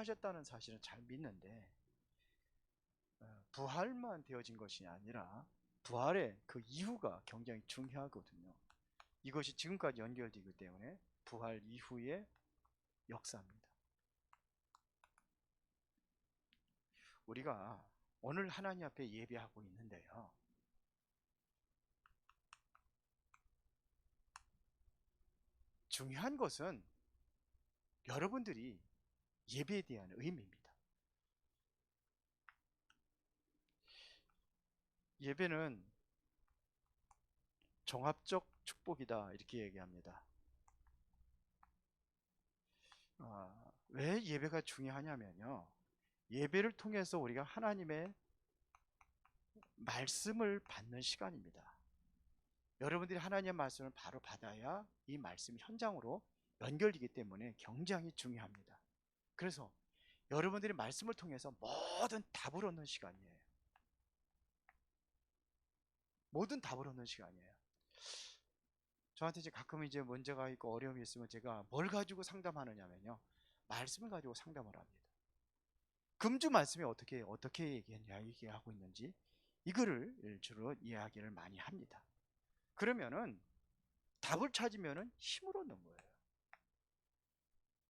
부활하셨다는 사실은 잘 믿는데 부활만 되어진 것이 아니라 부활의 그 이후가 굉장히 중요하거든요. 이것이 지금까지 연결되기 때문에 부활 이후의 역사입니다. 우리가 오늘 하나님 앞에 예배하고 있는데요, 중요한 것은 여러분들이 예배에 대한 의미입니다. 예배는 종합적 축복이다 이렇게 얘기합니다. 왜 예배가 중요하냐면요, 예배를 통해서 우리가 하나님의 말씀을 받는 시간입니다. 여러분들이 하나님의 말씀을 바로 받아야 이 말씀이 현장으로 연결되기 때문에 굉장히 중요합니다. 그래서 여러분들이 말씀을 통해서 모든 답을 얻는 시간이에요. 모든 답을 얻는 시간이에요. 저한테 이제 가끔 이제 문제가 있고 어려움이 있으면 제가 뭘 가지고 상담하느냐면요, 말씀을 가지고 상담을 합니다. 금주 말씀이 어떻게 얘기하고 있는지 이거를 주로 이야기를 많이 합니다. 그러면은 답을 찾으면은 힘을 얻는 거예요.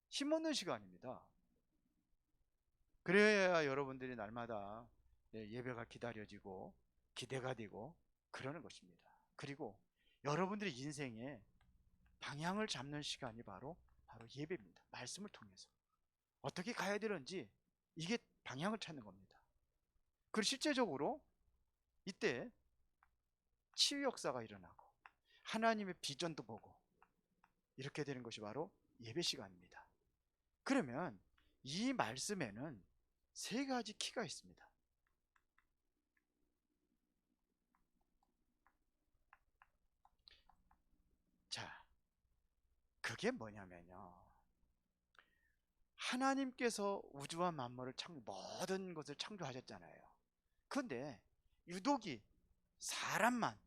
힘 얻는 시간입니다. 그래야 여러분들이 날마다 예배가 기다려지고 기대가 되고 그러는 것입니다. 그리고 여러분들의 인생에 방향을 잡는 시간이 바로 예배입니다. 말씀을 통해서 어떻게 가야 되는지 이게 방향을 찾는 겁니다. 그리고 실제적으로 이때 치유 역사가 일어나고 하나님의 비전도 보고 이렇게 되는 것이 바로 예배 시간입니다. 그러면 이 말씀에는 세 가지 키가 있습니다. 자, 그게 뭐냐면요, 하나님께서 우주와 만물을 모든 것을 창조하셨잖아요. 그런데 유독이 사람만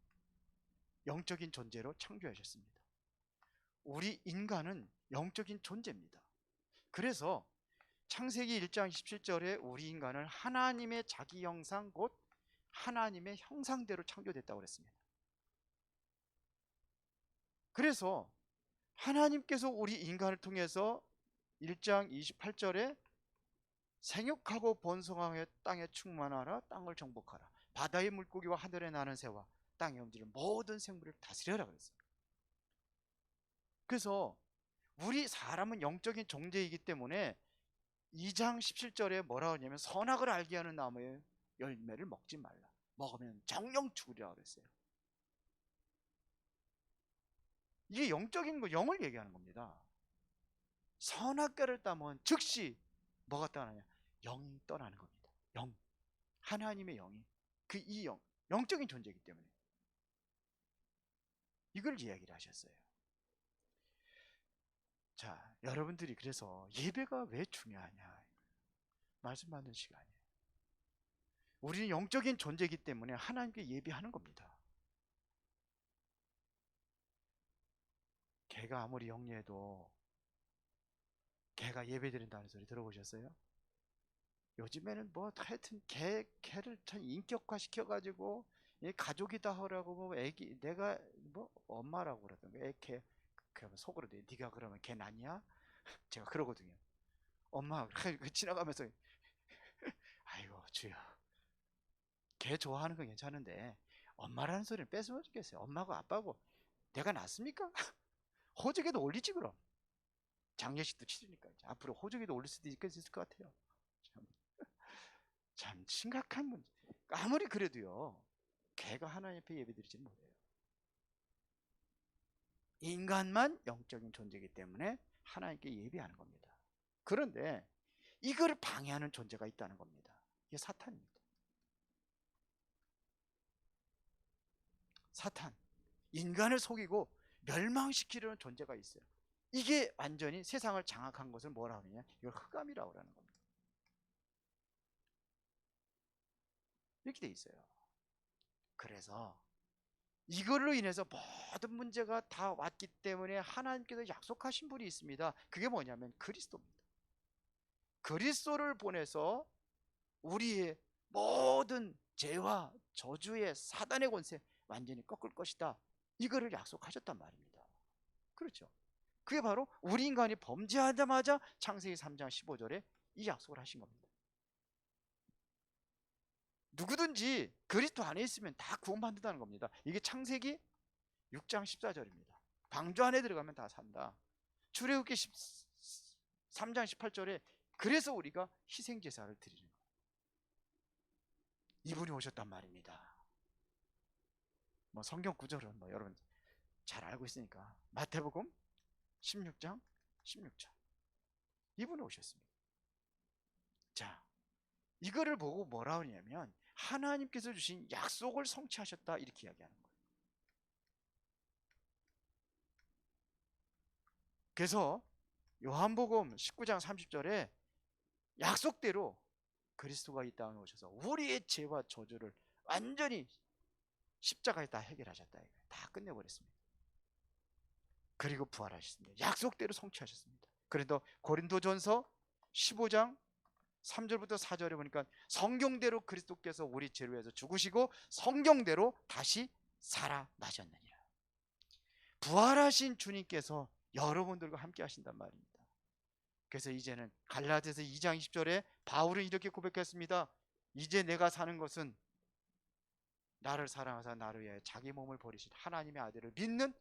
영적인 존재로 창조하셨습니다. 우리 인간은 영적인 존재입니다. 그래서 창세기 1장 17절에 우리 인간을 하나님의 자기 형상 곧 하나님의 형상대로 창조됐다고 그랬습니다. 그래서 하나님께서 우리 인간을 통해서 1장 28절에 생육하고 번성하여 땅에 충만하라, 땅을 정복하라, 바다의 물고기와 하늘에 나는 새와 땅에 움직이는 모든 생물을 다스려라 그랬어요. 그래서 우리 사람은 영적인 존재이기 때문에 2장 17절에 뭐라고 하냐면 선악을 알게 하는 나무의 열매를 먹지 말라, 먹으면 정령 죽으리라 그랬어요. 이게 영적인 거, 영을 얘기하는 겁니다. 선악과를 따면 즉시 뭐가 떠나냐, 영이 떠나는 겁니다. 영, 하나님의 영이, 이 영적인 존재이기 때문에 이걸 이야기를 하셨어요. 자, 여러분들이 그래서 예배가 왜 중요하냐, 말씀 받는 시간이에요. 우리는 영적인 존재이기 때문에 하나님께 예배하는 겁니다. 개가 아무리 영리해도 개가 예배 드린다는 소리 들어보셨어요? 요즘에는 뭐 하여튼 개를 참 인격화 시켜가지고 가족이다 하라고, 뭐 애기, 내가 뭐 엄마라고 그러던가 개, 그러면 속으로 네가 그러면 개 낳냐? 제가 그러거든요. 엄마 지나가면서 아이고 주여, 개 좋아하는 건 괜찮은데 엄마라는 소리는 뺏으면 좋겠어요. 엄마고 아빠고 내가 낫습니까? 호적에도 올리지 그럼. 장례식도 치르니까 앞으로 호적에도 올릴 수도 있을 것 같아요. 참 심각한 문제. 아무리 그래도요, 개가 하나님 앞에 예배드리지는 못해요. 인간만 영적인 존재이기 때문에 하나님께 예배하는 겁니다. 그런데 이걸 방해하는 존재가 있다는 겁니다. 이게 사탄입니다. 사탄, 인간을 속이고 멸망시키려는 존재가 있어요. 이게 완전히 세상을 장악한 것을 뭐라 하느냐, 이걸 흑암이라고 하는 겁니다. 이렇게 돼 있어요. 그래서 이걸로 인해서 모든 문제가 다 왔기 때문에 하나님께서 약속하신 분이 있습니다. 그게 뭐냐면 그리스도입니다. 그리스도를 보내서 우리의 모든 죄와 저주의 사단의 권세 완전히 꺾을 것이다, 이거를 약속하셨단 말입니다. 그렇죠. 그게 바로 우리 인간이 범죄하자마자 창세기 3장 15절에 이 약속을 하신 겁니다. 누구든지 그리스도 안에 있으면 다 구원받는다는 겁니다. 이게 창세기 6장 14절입니다. 방주 안에 들어가면 다 산다. 출애굽기 3장 18절에 그래서 우리가 희생제사를 드리는 거예요. 이분이 오셨단 말입니다. 뭐 성경 구절은 뭐 여러분 잘 알고 있으니까 마태복음 16장 16절 이분이 오셨습니다. 자, 이거를 보고 뭐라 하냐면 하나님께서 주신 약속을 성취하셨다, 이렇게 이야기하는 거예요. 그래서 요한복음 19장 30절에 약속대로 그리스도가 이 땅에 오셔서 우리의 죄와 저주를 완전히 십자가에 다 해결하셨다, 다 끝내버렸습니다. 그리고 부활하셨습니다. 약속대로 성취하셨습니다. 그래도 고린도전서 15장 3절부터 4절에 보니까 성경대로 그리스도께서 우리 죄를 위해서 죽으시고 성경대로 다시 살아나셨느니라. 부활하신 주님께서 여러분들과 함께 하신단 말입니다. 그래서 이제는 갈라디아서 2장 20절에 바울은 이렇게 고백했습니다. 이제 내가 사는 것은 나를 사랑하사 나를 위하여 자기 몸을 버리신 하나님의 아들을 믿는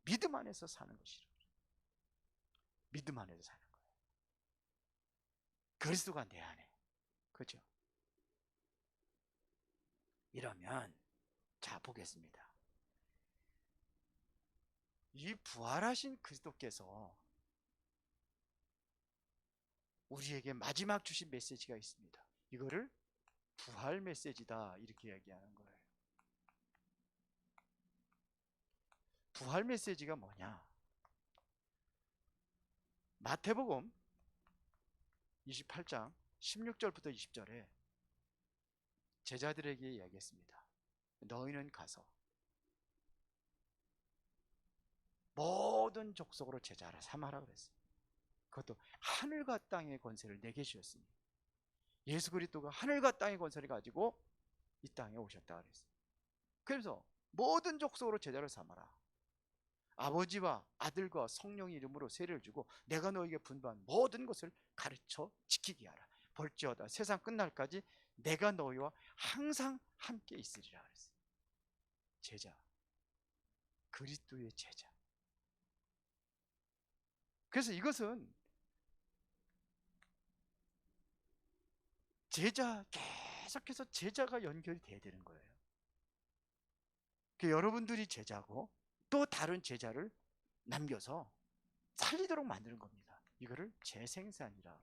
믿음 안에서 사는 것이라. 믿음 안에서 사는 거예요. 그리스도가 내 안에. 그렇죠? 이러면 자 보겠습니다. 이 부활하신 그리스도께서 우리에게 마지막 주신 메시지가 있습니다. 이거를 부활 메시지다, 이렇게 얘기하는 거예요. 부활 메시지가 뭐냐? 마태복음 28장 16절부터 20절에 제자들에게 이야기했습니다. 너희는 가서 모든 족속으로 제자라 삼아라 그랬어요. 그것도 하늘과 땅의 권세를 내게 주셨으니, 예수 그리스도가 하늘과 땅의 권세를 가지고 이 땅에 오셨다 그랬어요. 그래서 모든 족속으로 제자를 삼아라. 아버지와 아들과 성령의 이름으로 세례를 주고 내가 너에게 분부한 모든 것을 가르쳐 지키게 하라. 볼지어다 세상 끝날까지 내가 너희와 항상 함께 있으리라 그랬어요. 제자, 그리스도의 제자. 그래서 이것은 제자, 계속해서 제자가 연결이 돼야 되는 거예요. 여러분들이 제자고 또 다른 제자를 남겨서 살리도록 만드는 겁니다. 이거를 재생산이라.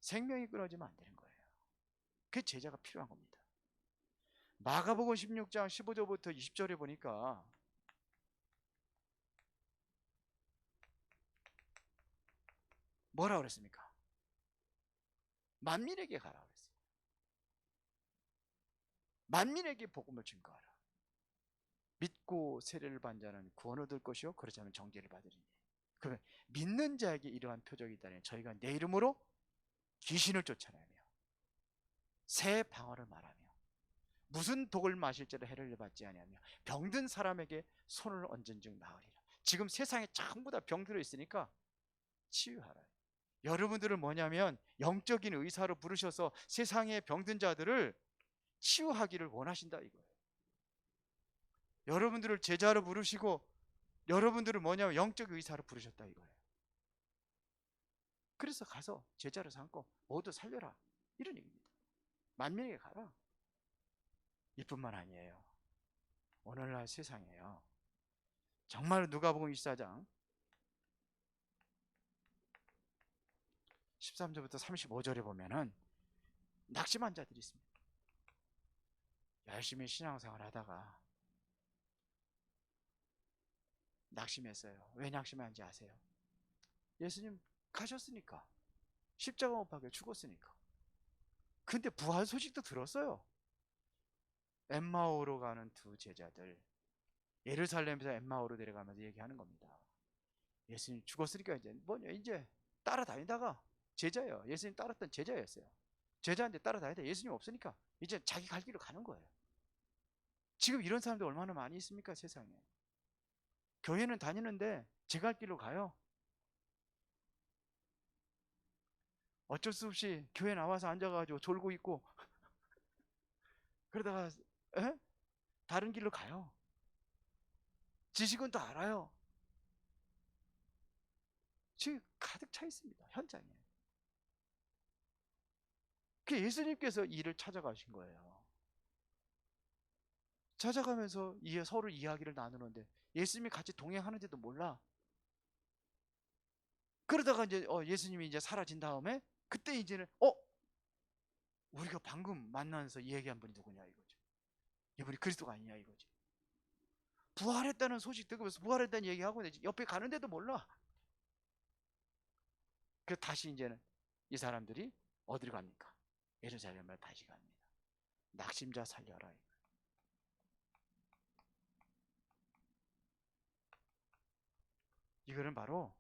생명이 끊어지면 안 되는 거예요. 그 제자가 필요한 겁니다. 마가복음 16장 15절부터 20절에 보니까 뭐라 그랬습니까? 만민에게 가라 그랬어요. 만민에게 복음을 증거하라. 믿고 세례를 받는 자는 구원 얻을 것이요 그렇지 않으면 정죄를 받으리니. 그러면 믿는 자에게 이러한 표적이 있다니 저희가 내 이름으로 귀신을 쫓아내며 새 방언을 말하며 무슨 독을 마실지라 해를 받지 아니하며 병든 사람에게 손을 얹은즉 나으리라. 지금 세상에 전부 다 병들어 있으니까 치유하라. 여러분들은 뭐냐면 영적인 의사로 부르셔서 세상의 병든 자들을 치유하기를 원하신다 이거예요. 여러분들을 제자로 부르시고 여러분들을 뭐냐면 영적 의사로 부르셨다 이거예요. 그래서 가서 제자로 삼고 모두 살려라, 이런 얘기입니다. 만민에게 가라. 이뿐만 아니에요. 오늘날 세상에요, 정말 누가복음 24장 13절부터 35절에 보면은 낙심한 자들이 있습니다. 열심히 신앙생활 하다가 낙심했어요. 왜 낙심한지 아세요? 예수님 가셨으니까, 십자가 못 박혀 죽었으니까. 근데 부활 소식도 들었어요. 엠마오로 가는 두 제자들, 예루살렘에서 엠마오로 내려가면서 얘기하는 겁니다. 예수님 죽었으니까 이제 뭐냐, 이제 따라다니다가 제자예요. 예수님 따랐던 제자였어요. 제자인데 따라다니다 예수님 없으니까 이제 자기 갈 길로 가는 거예요. 지금 이런 사람들 얼마나 많이 있습니까, 세상에. 교회는 다니는데 제 갈 길로 가요. 어쩔 수 없이 교회 나와서 앉아가지고 졸고 있고 그러다가 에? 다른 길로 가요. 지식은 또 알아요. 지금 가득 차 있습니다, 현장에. 그 예수님께서 이를 찾아가신 거예요. 찾아가면서 서로 이야기를 나누는데 예수님이 같이 동행하는지도 몰라. 그러다가 이제 예수님이 이제 사라진 다음에 그때 이제는 우리가 방금 만나서 얘기한 분이 누구냐 이거죠. 이분이 그리스도가 아니냐 이거지. 부활했다는 소식 듣고서 부활했다는 얘기하고 옆에 가는데도 몰라. 그 다시 이제는 이 사람들이 어디로 갑니까? 예루살렘을 다시 갑니다. 낙심자 살려라. 이거는 바로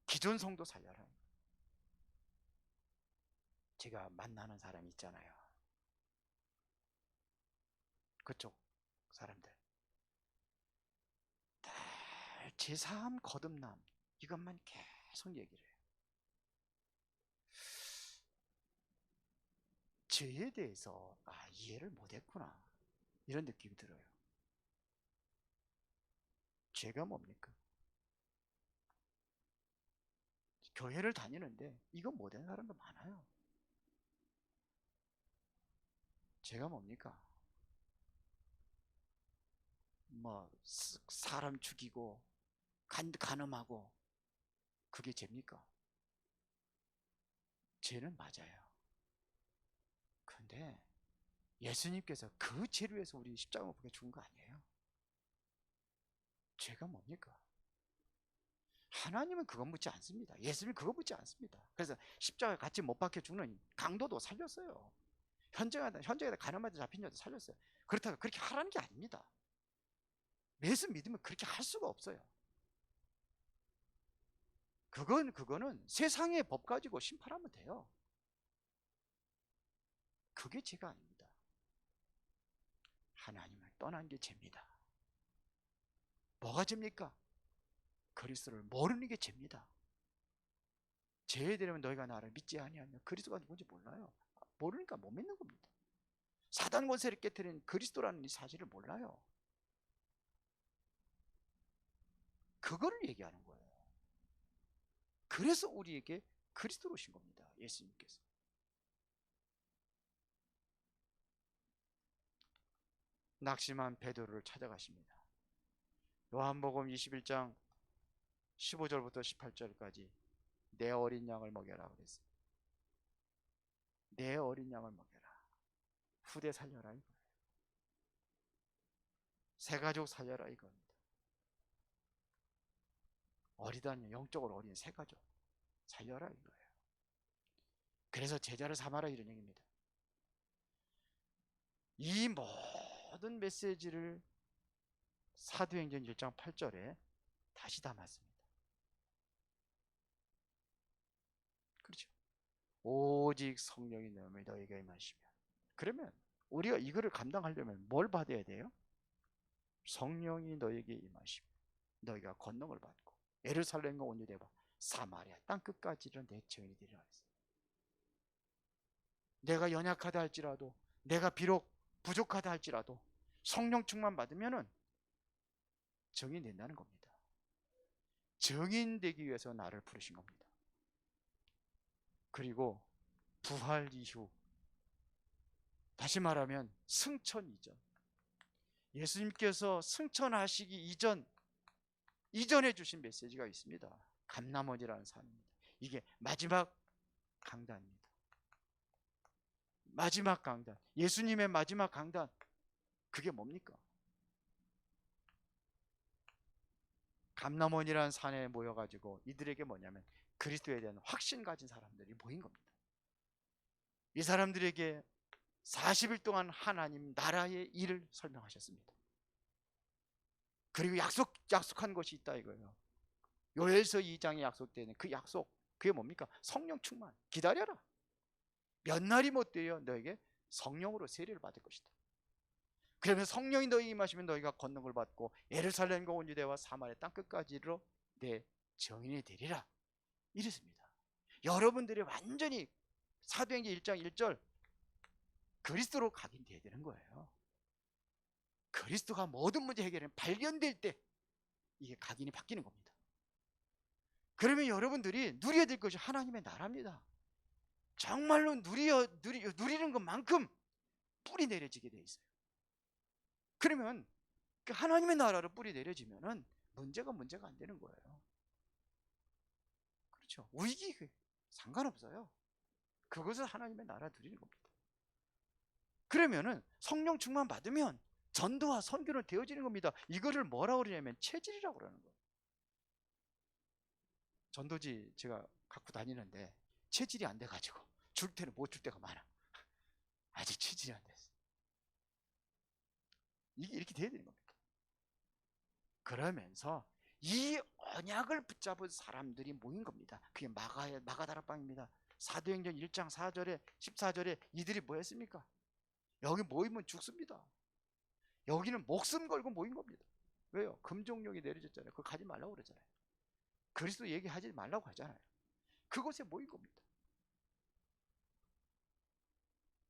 기존 성도 살려라. 제가 만나는 사람이 있잖아요. 그쪽 사람들. 제3 거듭남 이것만 계속 얘기를 해요. 죄에 대해서 이해를 못했구나 이런 느낌이 들어요. 죄가 뭡니까? 교회를 다니는데 이거 못하는 사람도 많아요. 죄가 뭡니까? 뭐 사람 죽이고 간음하고 그게 죄입니까? 죄는 맞아요. 그런데 예수님께서 그 죄를 위해서 우리 십자가 못 박혀 죽은 거 아니에요? 죄가 뭡니까? 하나님은 그거 묻지 않습니다. 예수님은 그거 묻지 않습니다. 그래서 십자가에 같이 못 박혀 죽는 강도도 살렸어요. 현장에다 가늠하다 잡힌 자도 살렸어요. 그렇다고 그렇게 하라는 게 아닙니다. 예수 믿으면 그렇게 할 수가 없어요. 그거는 세상의 법 가지고 심판하면 돼요. 그게 죄가 아닙니다. 하나님을 떠난 게 죄입니다. 뭐가 죄입니까? 그리스도를 모르는 게 죄입니다. 죄에 대하면 너희가 나를 믿지 아니하면 그리스도가 누군지 몰라요. 모르니까 못 믿는 겁니다. 사단 권세를 깨뜨린 그리스도라는 이 사실을 몰라요. 그거를 얘기하는 거예요. 그래서 우리에게 그리스도로 오신 겁니다. 예수님께서. 낙심한 베드로를 찾아가십니다. 요한복음 21장 15절부터 18절까지 내 어린 양을 먹여라 그랬어요. 내 어린 양을 먹여라. 후대 살려라 이거예요. 새가족 살려라 이겁니다. 어리다니 영적으로 어린 새가족 살려라 이거예요. 그래서 제자를 삼아라 이런 얘기입니다. 이 모든 메시지를 사도행전 1장 8절에 다시 담았습니다. 그렇죠. 오직 성령이 너희에게 임하시면. 그러면 우리가 이거를 감당하려면 뭘 받아야 돼요? 성령이 너희에게 임하시면 너희가 권능을 받고 예루살렘과 온 유대와 사마리아 땅 끝까지는 내 증인이 되리라 했어요. 내가 연약하다 할지라도, 내가 비록 부족하다 할지라도 성령 충만 받으면은 증인 된다는 겁니다. 증인 되기 위해서 나를 부르신 겁니다. 그리고 부활 이후, 다시 말하면 승천 이전, 예수님께서 승천하시기 이전에 주신 메시지가 있습니다. 감람원이라는 산입니다. 이게 마지막 강단입니다. 마지막 강단, 예수님의 마지막 강단, 그게 뭡니까? 감람원이라는 산에 모여가지고 이들에게 뭐냐면 그리스도에 대한 확신 가진 사람들이 모인 겁니다. 이 사람들에게 40일 동안 하나님 나라의 일을 설명하셨습니다. 그리고 약속한 것이 있다 이거예요. 요엘서 2장에 약속되는 그 약속, 그게 뭡니까? 성령 충만. 기다려라. 몇 날이 못 되어 너에게 성령으로 세례를 받을 것이다. 그러면 성령이 너희에게 임하시면 너희가 권능을 받고 예루살렘과 온 유대와 사마리아 땅 끝까지로 내 증인이 되리라. 이랬습니다. 여러분들이 완전히 사도행전 1장 1절 그리스도로 각인되어야 되는 거예요. 그리스도가 모든 문제 해결에 발견될 때 이게 각인이 바뀌는 겁니다. 그러면 여러분들이 누려야 될 것이 하나님의 나라입니다. 정말로 누리는 것만큼 뿌리 내려지게 돼 있어요. 그러면 그 하나님의 나라로 뿌리 내려지면은 문제가 안 되는 거예요. 그렇죠. 위기 상관없어요. 그것은 하나님의 나라 누리는 겁니다. 그러면은 성령 충만 받으면 전도와 선교는 되어지는 겁니다. 이거를 뭐라고 그러냐면 체질이라고 그러는 거예요. 전도지 제가 갖고 다니는데 체질이 안 돼가지고 줄 때는 못 줄 때가 많아. 아직 체질이 안 됐어. 이게 이렇게 돼야 되는 겁니다. 그러면서 이 언약을 붙잡은 사람들이 모인 겁니다. 그게 마가다락방입니다. 사도행전 1장 4절에 14절에 이들이 뭐 했습니까? 여기 모이면 죽습니다. 여기는 목숨 걸고 모인 겁니다. 왜요? 금종령이 내려졌잖아요. 그거 가지 말라고 그러잖아요. 그리스도 얘기하지 말라고 하잖아요. 그곳에 모인 겁니다.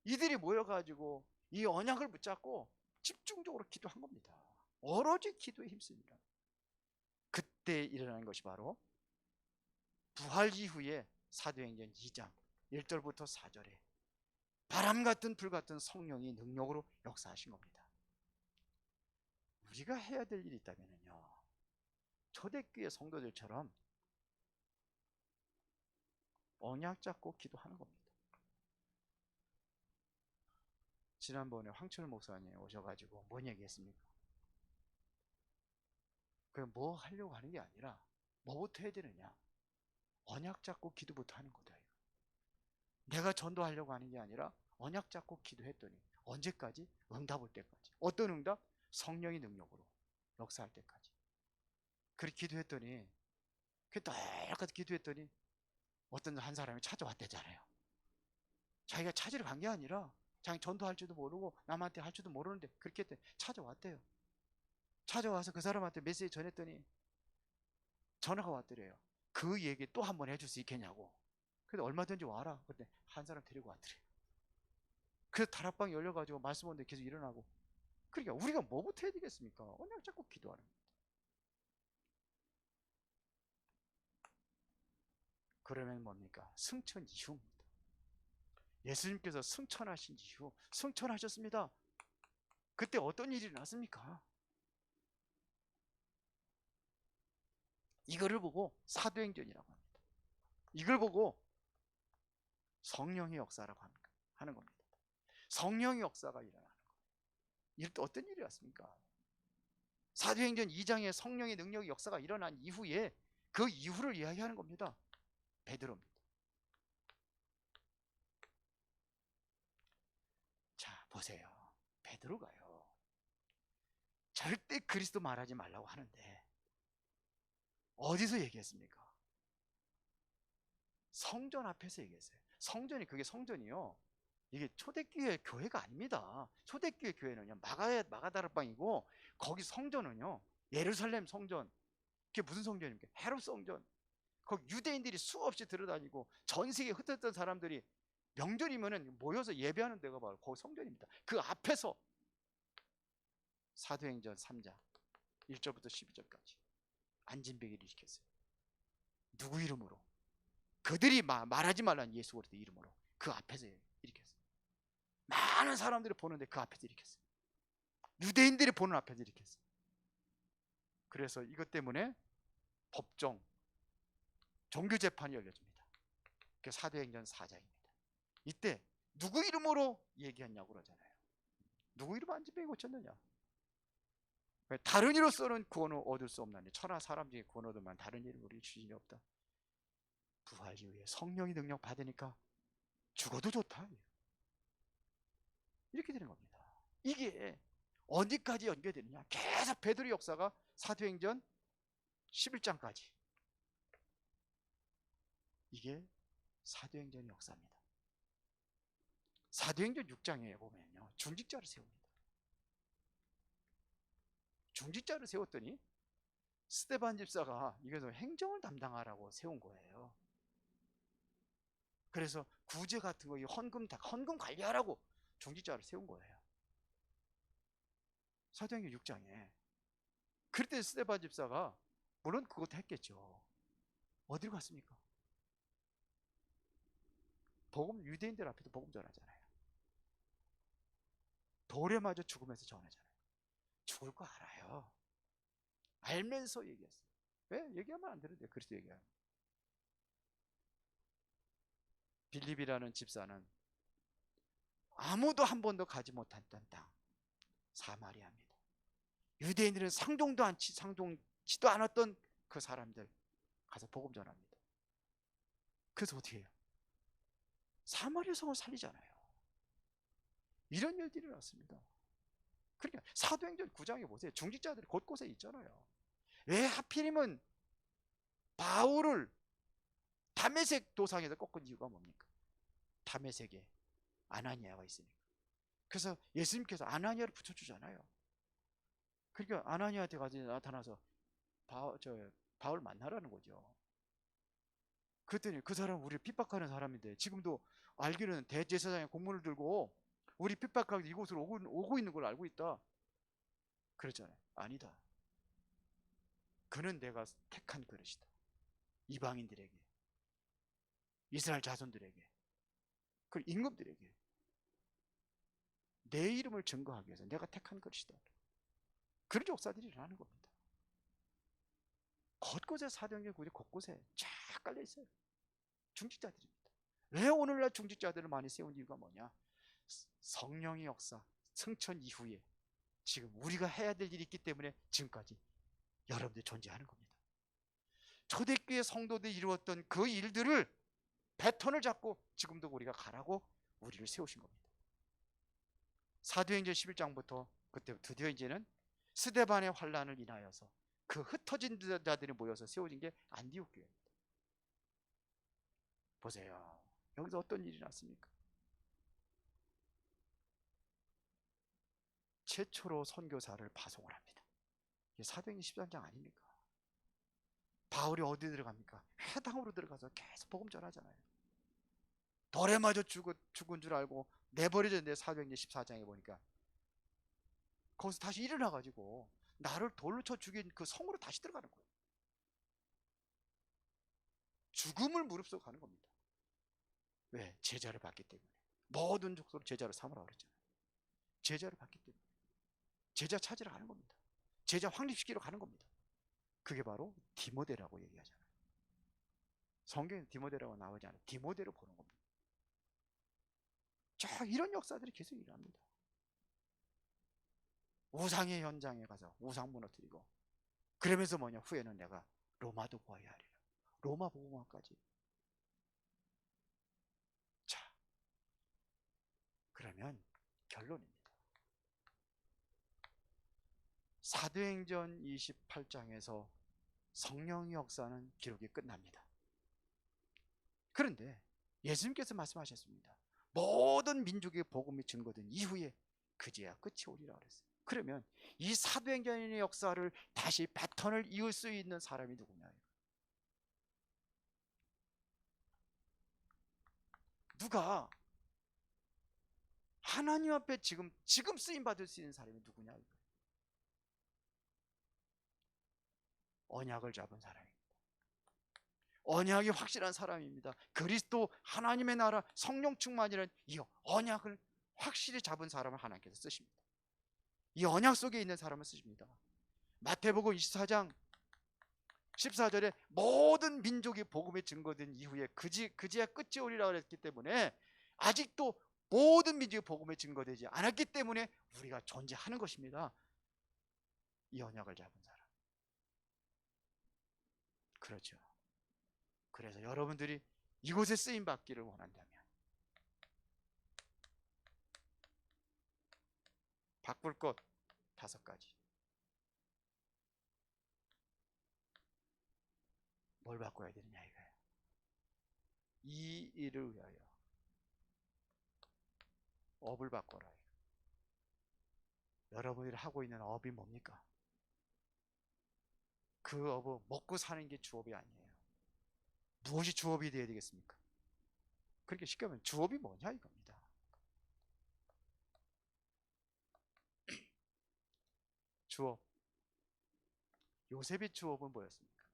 이들이 모여가지고 이 언약을 붙잡고 집중적으로 기도한 겁니다. 오로지 기도에 힘씁니다. 그때 일어난 것이 바로 부활 이후에 사도행전 2장 1절부터 4절에 바람 같은 불 같은 성령이 능력으로 역사하신 겁니다. 우리가 해야 될 일이 있다면요, 초대교회 성도들처럼 언약 잡고 기도하는 겁니다. 지난번에 황철 목사님 오셔가지고 뭔 얘기했습니까? 그럼 뭐 하려고 하는 게 아니라 뭐부터 해야 되느냐? 언약 잡고 기도부터 하는 거다. 내가 전도하려고 하는 게 아니라 언약 잡고 기도했더니 언제까지? 응답 올 때까지. 어떤 응답? 성령의 능력으로 역사할 때까지. 그렇게 기도했더니 똑같이 기도했더니 어떤 한 사람이 찾아왔대잖아요. 자기가 찾으러 간 게 아니라 자기 전도할 줄도 모르고 남한테 할 줄도 모르는데 그렇게 찾아왔대요. 찾아와서 그 사람한테 메시지 전했더니 전화가 왔더래요. 그 얘기 또 한 번 해줄 수 있겠냐고. 그래서 얼마든지 와라. 그때 한 사람 데리고 왔더래요. 그래서 다락방이 열려가지고 말씀 오는데 계속 일어나고. 그러니까 우리가 뭐부터 해야 되겠습니까? 언약 잡고 기도하는 겁니다. 그러면 뭡니까? 승천 이후입니다. 예수님께서 승천하신 이후 승천하셨습니다. 그때 어떤 일이 일어났습니까? 이거를 보고 사도행전이라고 합니다. 이걸 보고 성령의 역사라고 하는 겁니다. 성령의 역사가 일어나는 거예요. 이럴 때 어떤 일이 왔습니까? 사도행전 2장에 성령의 능력의 역사가 일어난 이후에 그 이후를 이야기하는 겁니다. 베드로입니다. 자, 보세요. 베드로가요, 절대 그리스도 말하지 말라고 하는데 어디서 얘기했습니까? 성전 앞에서 얘기했어요. 성전이, 그게 성전이요, 이게 초대교회 교회가 아닙니다. 초대교회 교회는요, 마가다락방이고, 거기 성전은요, 예루살렘 성전. 그게 무슨 성전입니까? 헤롯 성전. 거기 유대인들이 수없이 들어다니고 전 세계에 흩어졌던 사람들이 명절이면은 모여서 예배하는 데가 바로 거기 성전입니다. 그 앞에서 사도행전 3장 1절부터 12절까지 안진뱅이를 일으켰어요. 누구 이름으로? 그들이 말하지 말라는 예수 그리스도 이름으로 그 앞에서 일으켰어요. 많은 사람들이 보는데 그 앞에서 일으켰어요. 유대인들이 보는 앞에서 일으켰어요. 그래서 이것 때문에 법정 종교재판이 열려집니다. 그게 사도행전 4장입니다. 이때 누구 이름으로 얘기했냐고 그러잖아요. 누구 이름 안진뱅이 고쳤느냐? 다른 이로서는 구원을 얻을 수 없나니 천하 사람 중에 구원 얻으면 다른 이름으로 주신이 없다. 부활 이후에 성령의 능력 받으니까 죽어도 좋다. 이렇게 되는 겁니다. 이게 어디까지 연결되느냐? 계속 베드로 역사가 사도행전 11장까지 이게 사도행전의 역사입니다. 사도행전 6장에 보면요, 중직자를 세웁니다. 중직자를 세웠더니 스데반 집사가 이것을 행정을 담당하라고 세운 거예요. 그래서 구제 같은 거, 헌금 관리하라고 중직자를 세운 거예요. 사도행전 6장에. 그때 스데반 집사가 물론 그것도 했겠죠. 어디로 갔습니까? 유대인들 앞에서 복음 전하잖아요. 돌에 맞아 죽으면서 전하잖아요. 죽을 거 알아요. 알면서 얘기했어요. 왜? 얘기하면 안 되는데 그리스도 얘기하면. 빌립이라는 집사는 아무도 한 번도 가지 못했던 땅, 사마리아입니다. 유대인들은 상종치도 않았던 그 사람들 가서 복음 전합니다. 그래서 어떻게 해요? 사마리아 성을 살리잖아요. 이런 일들이 일어났습니다. 그러니까 사도행전 9장에 보세요. 중직자들이 곳곳에 있잖아요. 왜 하필이면 바울을 다메섹 도상에서 꺾은 이유가 뭡니까? 다메섹에 아나니아가 있으니까. 그래서 예수님께서 아나니아를 붙여주잖아요. 그러니까 아나니아한테 가서 나타나서 바울 만나라는 거죠. 그랬더니 그 사람 우리를 핍박하는 사람인데 지금도 알기로는 대제사장의 공문을 들고 우리 핍박하기 이곳으로 오고 있는 걸 알고 있다. 그랬잖아요. 아니다. 그는 내가 택한 그릇이다. 이방인들에게, 이스라엘 자손들에게, 그 임금들에게 내 이름을 증거하기 위해서 내가 택한 그릇이다. 그런 역사들이 일어나는 겁니다. 곳곳에 사도행전 구절이 곳곳에 쫙 깔려 있어요. 중직자들입니다. 왜 오늘날 중직자들을 많이 세운 이유가 뭐냐? 성령의 역사, 승천 이후에 지금 우리가 해야 될 일이 있기 때문에 지금까지 여러분들이 존재하는 겁니다. 초대교회 성도들이 이루었던 그 일들을 패턴을 잡고 지금도 우리가 가라고 우리를 세우신 겁니다. 사도행전 11장부터 그때 드디어 이제는 스데반의 환란을 인하여서 그 흩어진 자들이 모여서 세워진 게 안디옥 교회입니다. 보세요. 여기서 어떤 일이 났습니까? 최초로 선교사를 파송을 합니다. 이게 사도행전 13장 아닙니까? 바울이 어디 들어갑니까? 회당으로 들어가서 계속 복음 전하잖아요. 돌에 맞아 죽은 줄 알고 내버려졌는데 사도행전 14장에 보니까 거기서 다시 일어나가지고 나를 돌로 쳐 죽인 그 성으로 다시 들어가는 거예요. 죽음을 무릅쓰고 가는 겁니다. 왜? 제자를 받기 때문에. 모든 족속을 제자로 삼으라 그랬잖아요. 제자를 받기 때문에. 제자 찾으러 가는 겁니다. 제자 확립시키러 가는 겁니다. 그게 바로 디모데라고 얘기하잖아요. 성경에 디모데라고 나오지 않아요. 디모데로 보는 겁니다. 자, 이런 역사들이 계속 일어납니다. 우상의 현장에 가서 우상 무너뜨리고 그러면서 뭐냐, 후에는 내가 로마도 보아야 하리라. 로마 복음화까지. 자, 그러면 결론입니다. 사도행전 28장에서 성령의 역사는 기록이 끝납니다. 그런데 예수님께서 말씀하셨습니다. 모든 민족의 복음이 증거된 이후에 그제야 끝이 오리라 그랬어요. 그러면 이 사도행전의 역사를 다시 패턴을 이을 수 있는 사람이 누구냐? 누가 하나님 앞에 지금 쓰임 받을 수 있는 사람이 누구냐? 언약을 잡은 사람입니다. 언약이 확실한 사람입니다. 그리스도 하나님의 나라 성령 충만이라는 이 언약을 확실히 잡은 사람을 하나님께서 쓰십니다. 이 언약 속에 있는 사람을 쓰십니다. 마태복음 24장 14절에 모든 민족이 복음에 증거된 이후에 그제야 끝이 오리라 그랬기 때문에 아직도 모든 민족이 복음에 증거되지 않았기 때문에 우리가 존재하는 것입니다. 이 언약을 잡은 사람. 그렇죠. 그래서 여러분들이 이곳에 쓰임 받기를 원한다면 바꿀 것 5가지. 뭘 바꿔야 되느냐 이거예요. 이를 위하여 업을 바꿔라. 여러분이 하고 있는 업이 뭡니까? 그 업은 먹고 사는 게 주업이 아니에요. 무엇이 주업이 되어야 되겠습니까? 그렇게 쉽게 하면 주업이 뭐냐 이겁니다. 주업. 요셉의 주업은 뭐였습니까?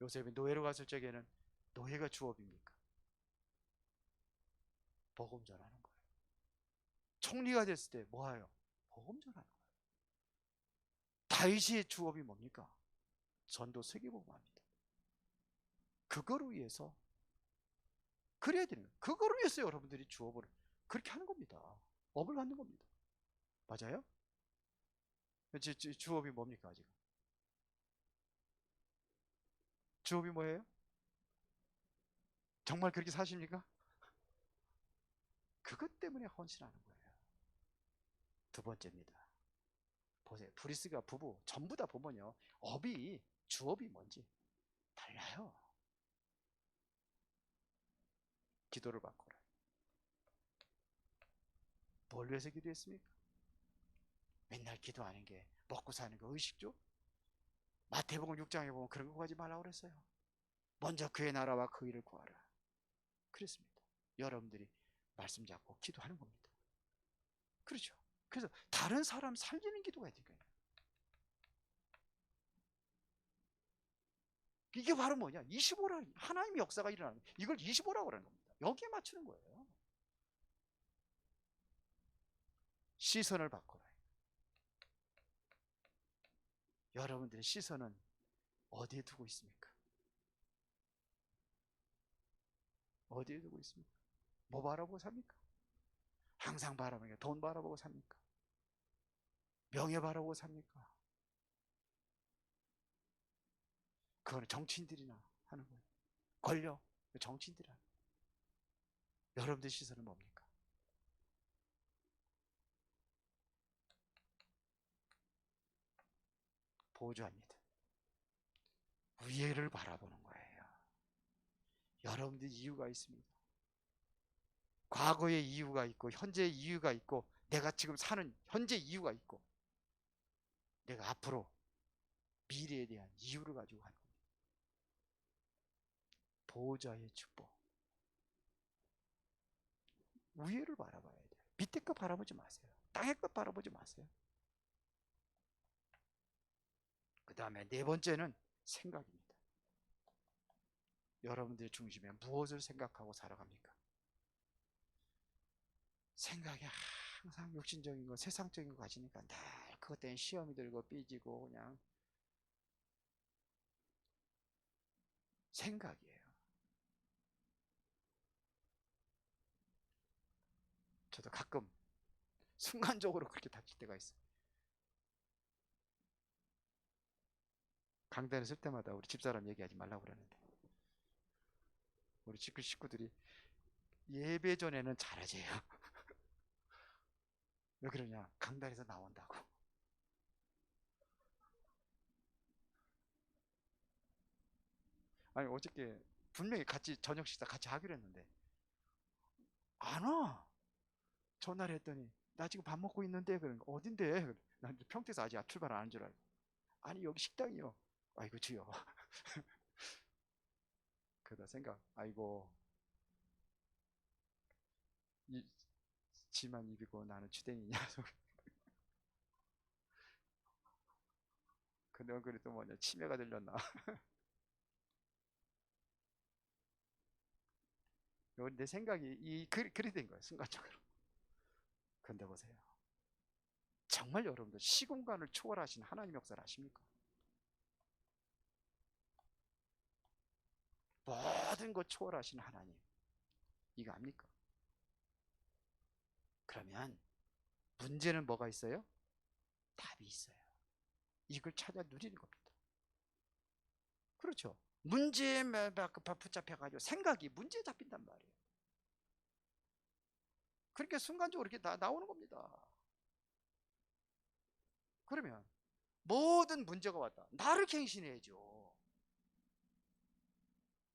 요셉이 노예로 갔을 적에는 노예가 주업입니까? 복음 전하는 거예요. 총리가 됐을 때 뭐하요? 복음 전하는 거예요. 다윗의 주업이 뭡니까? 전도 세계복음화입니다. 그거를 위해서 그래야 되는 거예요. 그거를 위해서 여러분들이 주업을 그렇게 하는 겁니다. 업을 갖는 겁니다. 맞아요? 주업이 뭡니까 지금? 주업이 뭐예요? 정말 그렇게 사십니까? 그것 때문에 헌신하는 거예요. 두 번째입니다. 보세요. 브리스가 부부 전부 다 보면요. 업이 주업이 뭔지 달라요. 기도를 바꿔라. 뭘 위해서 기도했습니까? 맨날 기도하는 게 먹고 사는 거 의식주? 마태복음 6장에 보면 그런 거 하지 말라고 그랬어요. 먼저 그의 나라와 그 일을 구하라. 그랬습니다. 여러분들이 말씀 잡고 기도하는 겁니다. 그렇죠. 그래서 다른 사람 살리는 기도가 되니까요. 이게 바로 뭐냐? 25라 하나님의 역사가 일어나는 거예요. 이걸 25라고 하는 겁니다. 여기에 맞추는 거예요. 시선을 바꿔라. 여러분들의 시선은 어디에 두고 있습니까? 어디에 두고 있습니까? 뭐 바라보고 삽니까? 항상 바라보는 게 돈 바라보고 삽니까? 명예 바라보고 삽니까? 그거는 정치인들이나 하는 거예요. 권력, 정치인들이 하는 거예요. 여러분들 시선은 뭡니까? 보조합니다. 위에를 바라보는 거예요. 여러분들 이유가 있습니다. 과거의 이유가 있고 현재의 이유가 있고 내가 지금 사는 현재 이유가 있고 내가 앞으로 미래에 대한 이유를 가지고 하는 겁니다. 보호자의 축복. 위에를 바라봐야 돼요. 밑에 거 바라보지 마세요. 땅의 거 바라보지 마세요. 그 다음에 네 번째는 생각입니다. 여러분들의 중심에 무엇을 생각하고 살아갑니까? 생각이 항상 욕심적인 거, 세상적인 거 가지니까 늘 그것 때문에 시험이 들고 삐지고 그냥 생각이에요. 저도 가끔 순간적으로 그렇게 닥칠 때가 있어요. 강단을 쓸 때마다 우리 집사람 얘기하지 말라고 그러는데 우리 식구들이 예배 전에는 잘하재요. 왜 그러냐? 강단에서 나온다고. 아니 어저께 분명히 같이 저녁 식사 같이 하기로 했는데 안 와. 전화를 했더니 나 지금 밥 먹고 있는데 그런 거 어딘데? 난 평택에서 아직 출발 안 한 줄 알고. 아니 여기 식당이요. 아이고 주여. 그러다 생각. 아이고 이 지만 입이고 나는 주댕이냐. 근데 얼굴이 또 뭐냐 치매가 들렸나. 내 생각이 그리 된 거예요 순간적으로. 근데 보세요. 정말 여러분들 시공간을 초월하신 하나님 역사를 아십니까? 모든 것 초월하신 하나님. 이거 압니까? 그러면 문제는 뭐가 있어요? 답이 있어요. 이걸 찾아 누리는 겁니다. 그렇죠. 문제에 붙잡혀가지고 생각이 문제에 잡힌단 말이에요. 그렇게 순간적으로 이렇게 나오는 겁니다. 그러면 모든 문제가 왔다. 나를 갱신해야죠.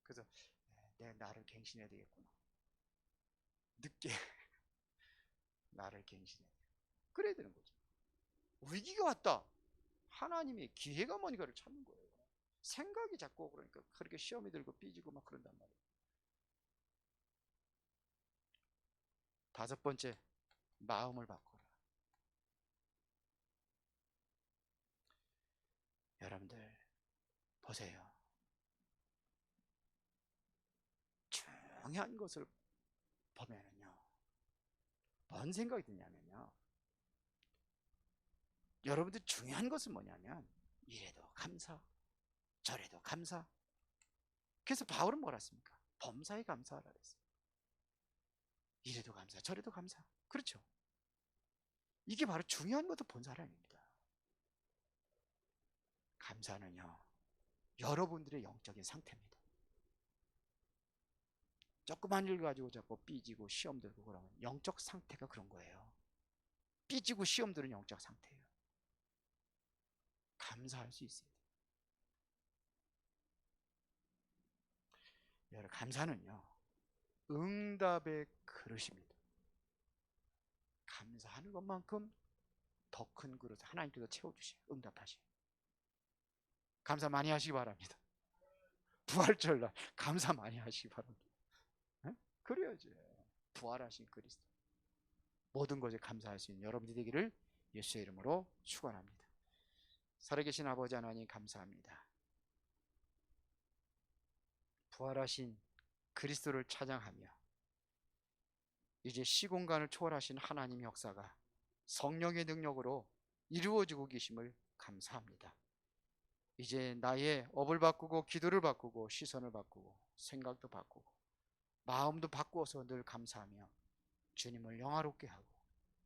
그래서 내 나를 갱신해야 되겠구나. 늦게 나를 갱신해야 돼. 그래야 되는 거죠. 위기가 왔다. 하나님의 기회가 뭔가를 찾는 거예요. 생각이 자꾸 그러니까 그렇게 시험이 들고 삐지고 막 그런단 말이에요. 다섯 번째, 마음을 바꿔라. 여러분들 보세요. 중요한 것을 보면은요, 뭔 생각이 드냐면요, 여러분들 중요한 것은 뭐냐면 이래도 감사, 저래도 감사. 그래서 바울은 뭐라 했습니까? 범사에 감사하라 그랬어요. 이래도 감사, 저래도 감사. 그렇죠? 이게 바로 중요한 것도 본 사람입니다. 감사는요, 여러분들의 영적인 상태입니다. 조그만 일 가지고 자꾸 삐지고 시험 들고 그러면 영적 상태가 그런 거예요. 삐지고 시험 들은 영적 상태예요. 감사할 수 있어야 돼요. 여러분, 감사는요, 응답의 그릇입니다. 감사하는 것만큼 더 큰 그릇 하나님께서 채워주세요. 응답하세요. 감사 많이 하시기 바랍니다. 부활절날 감사 많이 하시기 바랍니다. 네? 그래야지. 부활하신 그리스도. 모든 것에 감사할 수 있는 여러분들이 되기를 예수의 이름으로 축원합니다. 살아계신 아버지 하나님 감사합니다. 부활하신 그리스도를 찬양하며 이제 시공간을 초월하신 하나님의 역사가 성령의 능력으로 이루어지고 계심을 감사합니다. 이제 나의 업을 바꾸고 기도를 바꾸고 시선을 바꾸고 생각도 바꾸고 마음도 바꾸어서 늘 감사하며 주님을 영화롭게 하고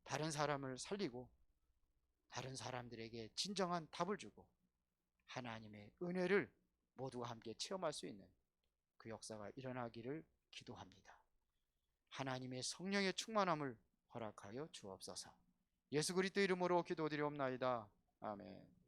다른 사람을 살리고 다른 사람들에게 진정한 답을 주고 하나님의 은혜를 모두가 함께 체험할 수 있는 그 역사가 일어나기를 기도합니다. 하나님의 성령의 충만함을 허락하여 주옵소서. 예수 그리스도 이름으로 기도드리옵나이다. 아멘.